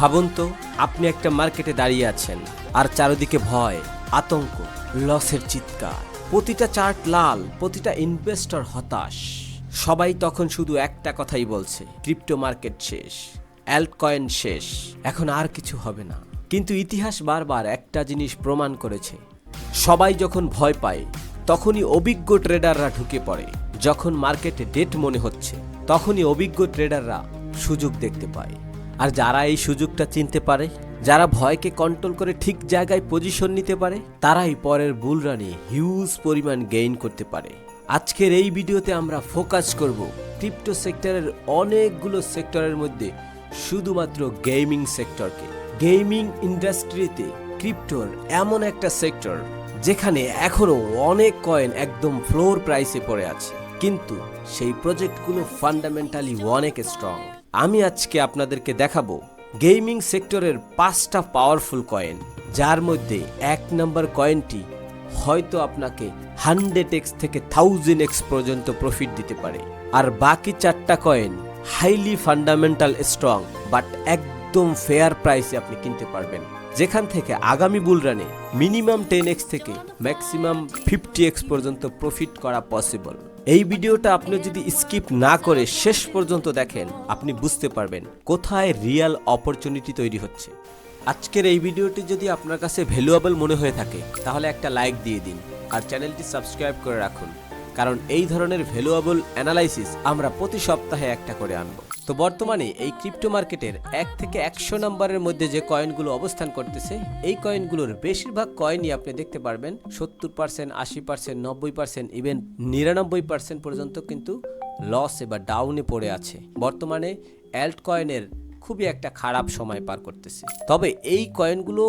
ভাবুন তো, আপনি একটা মার্কেটে দাঁড়িয়ে আছেন আর চারিদিকে ভয়, আতঙ্ক, লসের চিৎকার। প্রতিটা চার্ট লাল, প্রতিটা ইনভেস্টর হতাশ। সবাই তখন শুধু একটা কথাই বলছে, ক্রিপ্টো মার্কেট শেষ, অ্যাল্ট কয়েন শেষ, এখন আর কিছু হবে না। কিন্তু ইতিহাস বারবার একটা জিনিস প্রমাণ করেছে, সবাই যখন ভয় পায় তখনই অভিজ্ঞ ট্রেডাররা ঢুকে পড়ে। যখন মার্কেটে ডেট মনে হচ্ছে তখনই অভিজ্ঞ ট্রেডাররা সুযোগ দেখতে পায়। আর যারা এই সুযোগটা চিনতে পারে, যারা ভয়কে কন্ট্রোল করে ঠিক জায়গায় পজিশন নিতে পারে, তারাই পরের বুল রানে হিউজ পরিমাণ গেইন করতে পারে। আজকের এই ভিডিওতে আমরা ফোকাস করব ক্রিপ্টো সেক্টরের অনেকগুলো সেক্টরের মধ্যে শুধুমাত্র গেমিং সেক্টরকে। গেমিং ইন্ডাস্ট্রিতে ক্রিপ্টোর এমন একটা সেক্টর যেখানে এখনো অনেক কয়েন একদম ফ্লোর প্রাইসে পড়ে আছে, কিন্তু সেই প্রজেক্টগুলো ফান্ডামেন্টালি অনেক স্ট্রং। আমি আজকে আপনাদেরকে দেখাবো গেমিং সেক্টরের 5টা পাওয়ারফুল কয়েন, যার মধ্যে 1 নম্বর কয়েনটি হয়তো আপনাকে 100x থেকে 1000x পর্যন্ত প্রফিট দিতে পারে। আর বাকি 4টা coin highly fundamental strong, but একদম ফেয়ার প্রাইসে আপনি কিনতে পারবেন, যেখান থেকে আগামী বুল রানে মিনিমাম 10x থেকে ম্যাক্সিমাম 50x পর্যন্ত প্রফিট করা পসিবল। এই ভিডিওটা আপনি যদি স্কিপ না করে শেষ পর্যন্ত দেখেন, আপনি বুঝতে পারবেন কোথায় রিয়েল অপরচুনিটি তৈরি হচ্ছে। আজকের এই ভিডিওটি যদি আপনার কাছে ভ্যালুয়েবল মনে হয়ে থাকে তাহলে একটা লাইক দিয়ে দিন আর চ্যানেলটি সাবস্ক্রাইব করে রাখুন, কারণ এই ধরনের ভ্যালুয়েবল অ্যানালাইসিস আমরা প্রতি সপ্তাহে একটা করে আনব। তো বর্তমানে এই ক্রিপ্টো মার্কেটের 1 থেকে 100 নম্বরের মধ্যে যে কয়েনগুলো অবস্থান করতেছে, এই কয়েনগুলোর বেশিরভাগ কয়েনই আপনি দেখতে পারবেন 70%, 80%, 90%, ইভেন 99% পর্যন্ত কিন্তু লস বা ডাউনে পড়ে আছে। বর্তমানে অ্যাল্ট কয়েনের খুবই একটা খারাপ সময় পার করতেছে। তবে এই কয়েনগুলো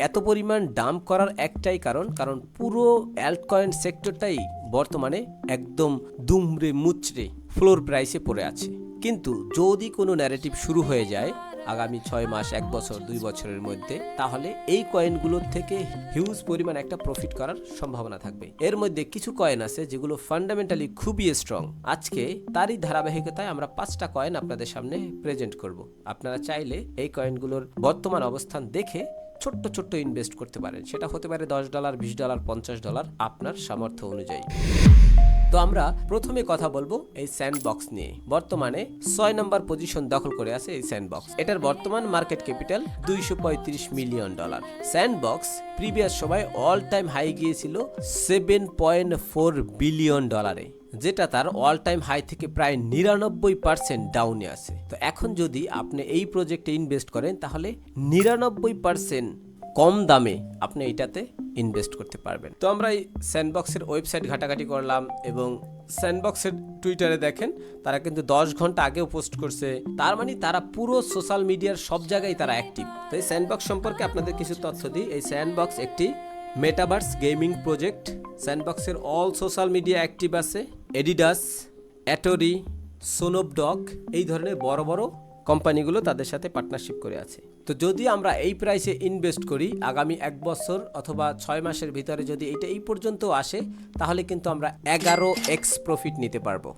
এত পরিমাণ ডাম্প করার একটাই কারণ পুরো অ্যাল্ট কয়েন সেক্টরটাই বর্তমানে একদম দুমড়ে মুচড়ে ফ্লোর প্রাইসে পড়ে আছে। কিন্তু যদি কোনো ন্যারেটিভ শুরু হয়ে যায় আগামী 6 মাস, 1 বছর, 2 বছরের মধ্যে, তাহলে এই কয়েনগুলোর থেকে হিউজ পরিমাণ একটা প্রফিট করার সম্ভাবনা থাকবে। এর মধ্যে কিছু কয়েন আছে যেগুলো ফান্ডামেন্টালি খুবই স্ট্রং। আজকে তারই ধারাবাহিকতায় আমরা 5টা কয়েন আপনাদের সামনে প্রেজেন্ট করব। আপনারা চাইলে এই কয়েনগুলোর বর্তমান অবস্থান দেখে ছোট্ট ছোট্ট ইনভেস্ট করতে পারেন। সেটা হতে পারে $10, $20, $50, আপনার সামর্থ্য অনুযায়ী। তো আমরা প্রথমে কথা বলবো এই স্যান্ডবক্স নিয়ে। বর্তমানে 6 নম্বর পজিশন দখল করে আছে এই স্যান্ডবক্স। এটার বর্তমান market capital $235 million. Sandbox previous সময় অল টাইম হাই গিয়েছিল $7.4 বিলিয়ন, যেটা তার অল টাইম হাই থেকে প্রায় 99% ডাউনে আছে। তো এখন যদি আপনি এই প্রজেক্টে ইনভেস্ট করেন তাহলে 99% কম দামে আপনি এটাতে ইনভেস্ট করতে পারবেন। তো আমরা এই স্যান্ডবক্সের ওয়েবসাইট ঘাটাঘাটি করলাম এবং স্যান্ডবক্সের টুইটারে দেখেন তারা কিন্তু 10 ঘন্টা আগেও পোস্ট করছে। তার মানে তারা পুরো সোশ্যাল মিডিয়ার সব জায়গায় তারা অ্যাক্টিভ। তো এই স্যান্ডবক্স সম্পর্কে আপনাদের কিছু তথ্য দিই। এই স্যান্ডবক্স একটি মেটাভার্স গেমিং প্রজেক্ট। স্যান্ডবক্সের অল সোশ্যাল মিডিয়া অ্যাক্টিভ আছে। এডিডাস, অ্যাটোরি, সোনোপডগ এই ধরনের বড় বড় কোম্পানিগুলো তাদের সাথে পার্টনারশিপ করে আছে। তো যদি আমরা এই প্রাইসে ইনভেস্ট করি আগামী 1 বছর অথবা 6 মাসের ভিতরে যদি এটা এই পর্যন্ত আসে, তাহলে কিন্তু আমরা 11x প্রফিট নিতে পারবো।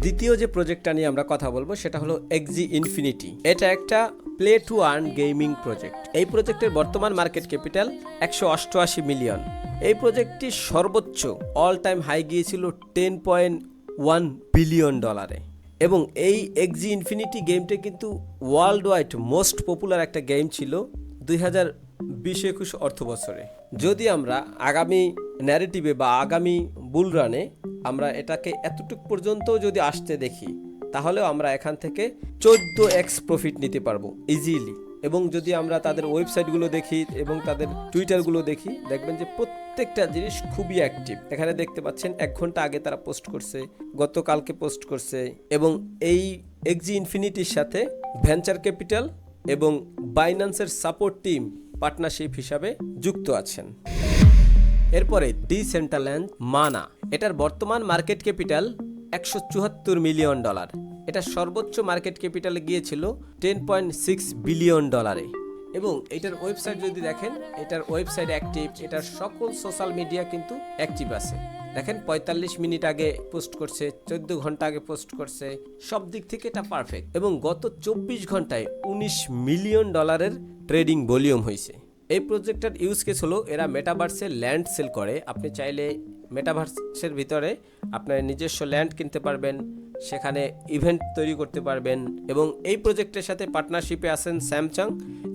দ্বিতীয় যে প্রজেক্টটা নিয়ে আমরা কথা বলবো সেটা হলো এক্সি ইনফিনিটি। এটা একটা play to earn gaming project. এই প্রজেক্টের বর্তমান মার্কেট ক্যাপিটাল $188 মিলিয়ন। এই প্রজেক্টটি সর্বোচ্চ অল টাইম হাই গিয়েছিল $10.1 বিলিয়ন। এবং এই এক্সি ইনফিনিটি গেমটা কিন্তু ওয়ার্ল্ড ওয়াইড মোস্ট পপুলার একটা গেম ছিল 2020-21 অর্থ বছরে। যদি আমরা আগামী ন্যারেটিভে বা আগামী বুল রানে আমরা এটাকে এতটুক পর্যন্ত যদি আসতে দেখি, তাহলেও আমরা এখান থেকে 14x প্রফিট নিতে পারবো ইজিলি। এবং যদি আমরা তাদের ওয়েবসাইটগুলো দেখি এবং তাদের টুইটারগুলো দেখি, দেখবেন যে প্রত্যেকটা জিনিস খুবই অ্যাক্টিভ। এখানে দেখতে পাচ্ছেন 1 ঘন্টা আগে তারা পোস্ট করছে, গতকালকে পোস্ট করছে। এবং এই এক্সি ইনফিনিটির সাথে ভেঞ্চার ক্যাপিটাল এবং বাইন্যান্সের সাপোর্ট টিম পার্টনারশিপ হিসাবে যুক্ত আছেন। এরপরে ডিসেন্ট্রাল্যান্ড মানা। এটার বর্তমান মার্কেট ক্যাপিটাল $174 মিলিয়ন। এটা সর্বোচ্চ মার্কেট ক্যাপিটালে গিয়েছিল $10.6 বিলিয়ন। এবং এটার ওয়েবসাইট যদি দেখেন, এটার ওয়েবসাইট অ্যাক্টিভ, এটার সকল সোশ্যাল মিডিয়া কিন্তু অ্যাক্টিভ আছে। দেখেন ৪৫ মিনিট আগে পোস্ট করছে, ১৪ ঘন্টা আগে পোস্ট করছে, সব দিক থেকে এটা পারফেক্ট। এবং গত ২৪ ঘন্টায় $19 মিলিয়ন ট্রেডিং ভলিউম হয়েছে। এই প্রজেক্টটার ইউজ কেস হলো এরা মেটাভার্সে ল্যান্ড সেল করে। আপনি চাইলে মেটাভার্সের ভিতরে আপনার নিজস্ব ল্যান্ড কিনতে পারবেন, সেখানে ইভেন্ট তৈরি করতে পারবেন। এবং এই প্রজেক্টের সাথে পার্টনারশিপে আছেন স্যামসাং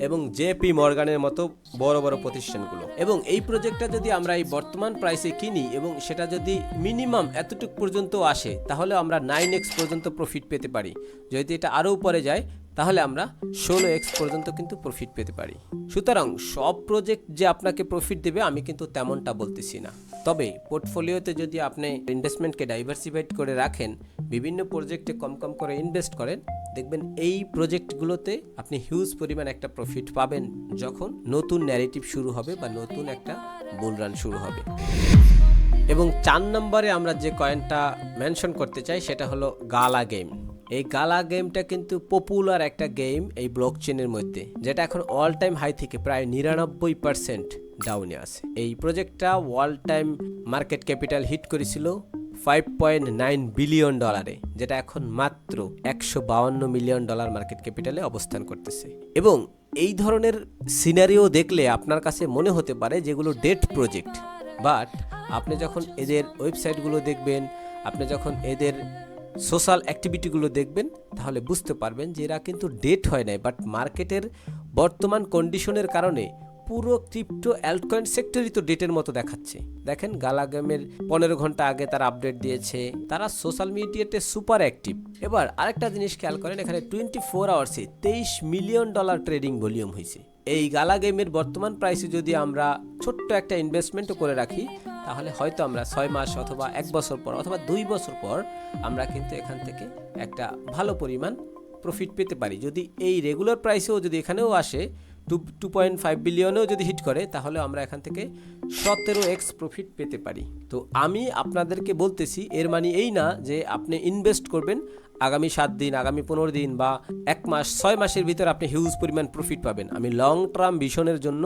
এবং জেপি মর্গানের মতো বড় বড় প্রতিষ্ঠানগুলো। এবং এই প্রজেক্টটা যদি আমরা এই বর্তমান প্রাইসে কিনি এবং সেটা যদি মিনিমাম এতটুকু পর্যন্ত আসে, তাহলে আমরা 9x পর্যন্ত প্রফিট পেতে পারি। যদি এটা আরও উপরে যায় তাহলে আমরা 16x পর্যন্ত কিন্তু প্রফিট পেতে পারি। সুতরাং সব প্রজেক্ট যে আপনাকে প্রফিট দেবে আমি কিন্তু তেমনটা বলতেছি না। তবে পোর্টফোলিওতে যদি আপনি ইনভেস্টমেন্টকে ডাইভার্সিফাইড করে রাখেন, বিভিন্ন প্রজেক্টে কম কম করে ইনভেস্ট করেন, দেখবেন এই প্রজেক্টগুলোতে আপনি হিউজ পরিমাণ একটা প্রফিট পাবেন যখন নতুন ন্যারেটিভ শুরু হবে বা নতুন একটা বুল রান শুরু হবে। এবং 4 নম্বরে আমরা যে কয়েনটা মেনশন করতে চাই সেটা হলো গালা গেম। এই গালা গেমটা কিন্তু পপুলার একটা গেম এই ব্লকচেনের মধ্যে, যেটা এখন অল টাইম হাই থেকে প্রায় 99% ডাউনে আছে। এই প্রজেক্টটা world time market capital hit করেছিল $5.9 বিলিয়ন, যেটা এখন মাত্র $152 মিলিয়ন মার্কেট ক্যাপিটালে অবস্থান করতেছে। এবং এই ধরনের সিনারিও দেখলে আপনার কাছে মনে হতে পারে যেগুলো ডেড প্রজেক্ট, বাট আপনি যখন এদের ওয়েবসাইটগুলো দেখবেন, আপনি যখন এদের সোশ্যাল অ্যাক্টিভিটিগুলো দেখবেন, তাহলে বুঝতে পারবেন যে এরা কিন্তু ডেট হয় নাই, বাট মার্কেটের বর্তমান কন্ডিশনের কারণে পুরো ক্রিপ্টো অ্যাল্টকয়েন সেক্টরই তো ডেটের মতো দেখাচ্ছে। দেখেন গালা গেমের 15 ঘন্টা আগে তারা আপডেট দিয়েছে, তারা সোশ্যাল মিডিয়াতে সুপার অ্যাক্টিভ। এবার আরেকটা জিনিস খেয়াল করেন, এখানে 24 আওয়ার্সে $23 মিলিয়ন ট্রেডিং ভলিউম হয়েছে। এই গালা গেমের বর্তমান প্রাইসে যদি আমরা ছোট্ট একটা ইনভেস্টমেন্টও করে রাখি, তাহলে হয়তো আমরা 6 মাস অথবা 1 বছর পর অথবা 2 বছর পর আমরা কিন্তু এখান থেকে একটা ভালো পরিমাণ প্রফিট পেতে পারি। যদি এই রেগুলার প্রাইসেও যদি এখানেও আসে 2.5 বিলিয়নেও যদি হিট করে, তাহলে আমরা এখান থেকে 17x প্রফিট পেতে পারি। তো আমি আপনাদেরকে বলতেছি, এর মানে এই না যে আপনি ইনভেস্ট করবেন আগামী 7 দিন, আগামী 15 দিন বা 1 মাস, 6 মাসের ভিতর আপনি হিউজ পরিমাণ প্রফিট পাবেন। আমি লং টার্ম ভিশনের জন্য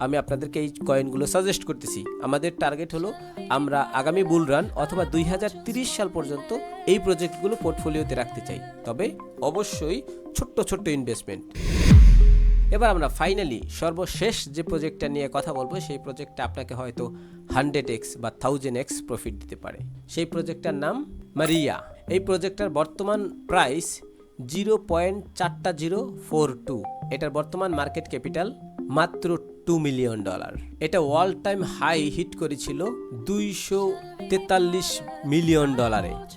আমি আপনাদেরকে এই কয়েনগুলো সাজেস্ট করতেছি। আমাদের টার্গেট হলো আমরা আগামী বুল রান অথবা 2030 সাল পর্যন্ত এই প্রজেক্টগুলো পোর্টফোলিওতে রাখতে চাই, তবে অবশ্যই ছোট্ট ছোট্ট ইনভেস্টমেন্ট। এবার আমরা ফাইনালি সর্বশেষ যে প্রজেক্টটা নিয়ে কথা বলবো, সেই প্রজেক্টটা আপনাকে হয়তো 100x বা 1000x প্রফিট দিতে পারে। সেই প্রজেক্টটার নাম মারিয়া। এই প্রজেক্টটার বর্তমান প্রাইস $0.4042। এটার বর্তমান মার্কেট ক্যাপিটাল মাত্র $2 মিলিয়ন। এটা ওয়ার্ল্ড টাইম হাই হিট করেছিল $243 মিলিয়ন।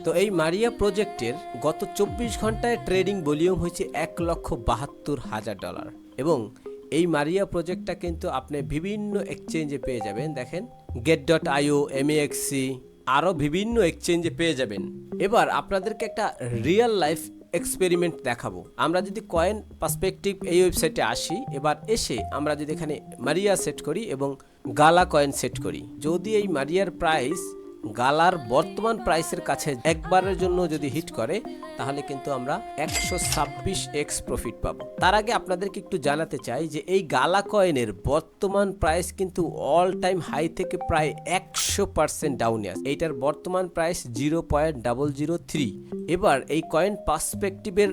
তো এই মারিয়া প্রজেক্টের গত 24 ঘন্টায় ট্রেডিং ভলিউম হয়েছে $1,72,000। এবং এই মারিয়া প্রজেক্টটা কিন্তু আপনি বিভিন্ন এক্সচেঞ্জে পেয়ে যাবেন। দেখেন get.io, MEXC, আরও বিভিন্ন এক্সচেঞ্জে পেয়ে যাবেন। এবার আপনাদেরকে একটা রিয়েল লাইফ এক্সপেরিমেন্ট দেখাবো। আমরা যদি কয়েন পার্সপেক্টিভ এই ওয়েবসাইটে আসি, এবার এসে আমরা যদি এখানে মারিয়া সেট করি এবং গালা কয়েন সেট করি, যদি এই মারিয়ার প্রাইস গালার বর্তমান প্রাইসের কাছে একবারের জন্য যদি হিট করে, তাহলে কিন্তু আমরা 126x প্রফিট পাবো। তার আগে আপনাদেরকে একটু জানাতে চাই যে এই গালা কয়েনের বর্তমান প্রাইস কিন্তু অল টাইম হাই থেকে প্রায় 100% ডাউনে আছে। এইটার বর্তমান প্রাইস 0.003। এবার এই কয়েন পার্সপেক্টিভের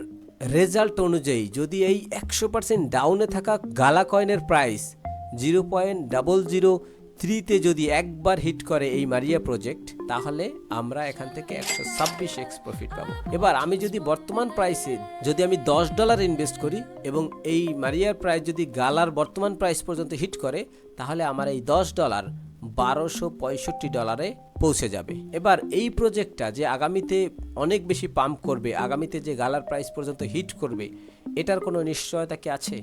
রেজাল্ট অনুযায়ী যদি এই 100% ডাউনে থাকা গালা কয়েনের প্রাইস 0.003-তে যদি একবার হিট করে এই মারিয়া প্রজেক্ট, তাহলে আমরা এখান থেকে 126x প্রফিট পাবো। এবার আমি যদি বর্তমান প্রাইসে যদি আমি $10 ইনভেস্ট করি এবং এই মারিয়ার প্রাইস যদি গালার বর্তমান প্রাইস পর্যন্ত হিট করে, তাহলে আমার এই $10 $1265 পৌঁছে যাবে। এবার এই প্রজেক্টটা যে আগামীতে অনেক বেশি পাম্প করবে, আগামীতে যে গালার প্রাইস পর্যন্ত হিট করবে, এটার কোনো নিশ্চয়তা কি আছে?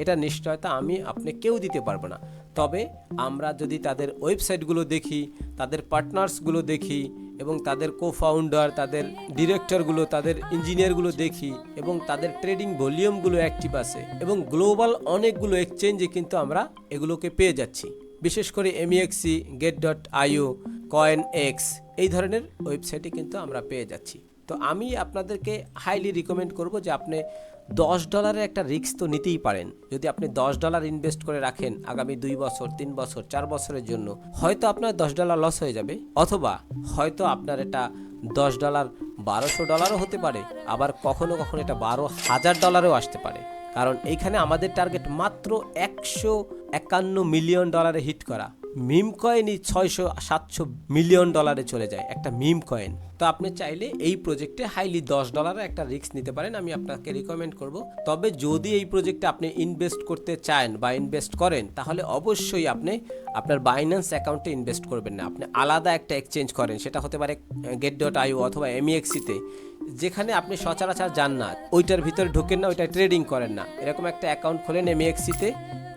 এটা নিশ্চয়তা আমি আপনি কেউ দিতে পারবো না। তবে আমরা যদি তাদের ওয়েবসাইটগুলো দেখি, তাদের পার্টনার্সগুলো দেখি এবং তাদের কো-ফাউন্ডার, তাদের ডিরেক্টরগুলো, তাদের ইঞ্জিনিয়ারগুলো দেখি এবং তাদের ট্রেডিং ভলিউমগুলো অ্যাক্টিভ আছে এবং গ্লোবাল অনেকগুলো এক্সচেঞ্জে কিন্তু আমরা এগুলোকে পেয়ে যাচ্ছি। বিশেষ করে MEXC, get.io, CoinX এই ধরনের ওয়েবসাইটে কিন্তু আমরা পেয়ে যাচ্ছি। তো আমি আপনাদেরকে হাইলি রিকমেন্ড করব যে আপনি $10 একটা রিস্ক তো নিতেই পারেন। যদি আপনি $10 ইনভেস্ট করে রাখেন আগামী 2 বছর, 3 বছর, 4 বছরের জন্য, হয়তো আপনার $10 লস হয়ে যাবে, অথবা হয়তো আপনার এটা $10 $1200 হতে পারে, আবার কখনো কখনো এটা $12,000 আসতে পারে। কারণ এইখানে আমাদের টার্গেট মাত্র $151 মিলিয়ন হিট করা। মিম কয়েনই $600-700 মিলিয়ন চলে যায় একটা মিম কয়েন। তো আপনি চাইলে এই প্রজেক্টে হাইলি $10 একটা রিস্ক নিতে পারেন, আমি আপনাকে রিকমেন্ড করব। তবে যদি এই প্রজেক্টে আপনি ইনভেস্ট করতে চান বা ইনভেস্ট করেন, তাহলে অবশ্যই আপনি আপনার বাইন্যান্স অ্যাকাউন্টে ইনভেস্ট করবেন না, আপনি আলাদা একটা এক্সচেঞ্জ করেন। সেটা হতে পারে get.io অথবা MEXC-তে, যেখানে আপনি সচরাচর যান না, ওইটার ভিতরে ঢোকেন না, ওইটা ট্রেডিং করেন না। এরকম একটা অ্যাকাউন্ট খোলেন MEXC-তে,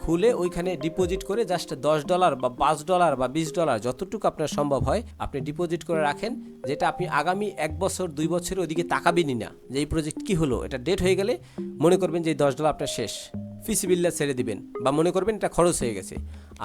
খুলে ওইখানে ডিপোজিট করে জাস্ট $10 বা $5 বা $20 যতটুকু আপনার সম্ভব হয় আপনি ডিপোজিট করে রাখেন, যেটা আপনি আগামী 1 বছর 2 বছরের ওদিকে তাকাবেনই না যে এই প্রজেক্ট কি হলো। এটা ডেট হয়ে গেলে মনে করবেন যে এই $10 আপনার শেষ, ফিসিবিল্লাহ ছেড়ে দিবেন বা মনে করবেন এটা খরচ হয়ে গেছে।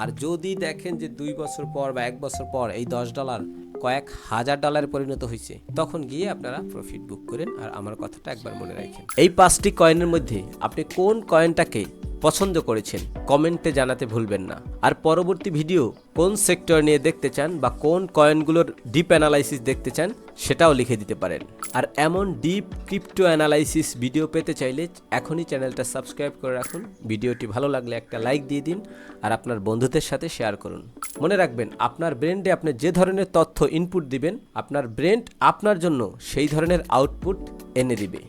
আর যদি দেখেন যে 2 বছর পর বা 1 বছর পর এই $10 কয়েক হাজার ডলারে পরিণত হয়েছে, তখন গিয়ে আপনারা প্রফিট বুক করেন। আর আমার কথাটা একবার মনে রাখেন, এই 5টি কয়েনের মধ্যে আপনি কোন কয়েনটাকে পছন্দ করেছেন কমেন্টে জানাতে ভুলবেন না। আর পরবর্তী ভিডিও কোন সেক্টর নিয়ে দেখতে চান বা কোন কয়েনগুলোর ডিপ অ্যানালাইসিস দেখতে চান সেটাও লিখে দিতে পারেন। আর এমন ডিপ ক্রিপ্টো অ্যানালাইসিস ভিডিও পেতে চাইলে এখনই চ্যানেলটা সাবস্ক্রাইব করে রাখুন। ভিডিওটি ভালো লাগলে একটা লাইক দিয়ে দিন আর আপনার বন্ধুদের সাথে শেয়ার করুন। মনে রাখবেন, আপনার ব্রেন্ডে আপনি যে ধরনের তথ্য ইনপুট দিবেন, আপনার ব্রেন্ড আপনার জন্য সেই ধরনের আউটপুট এনে দিবে।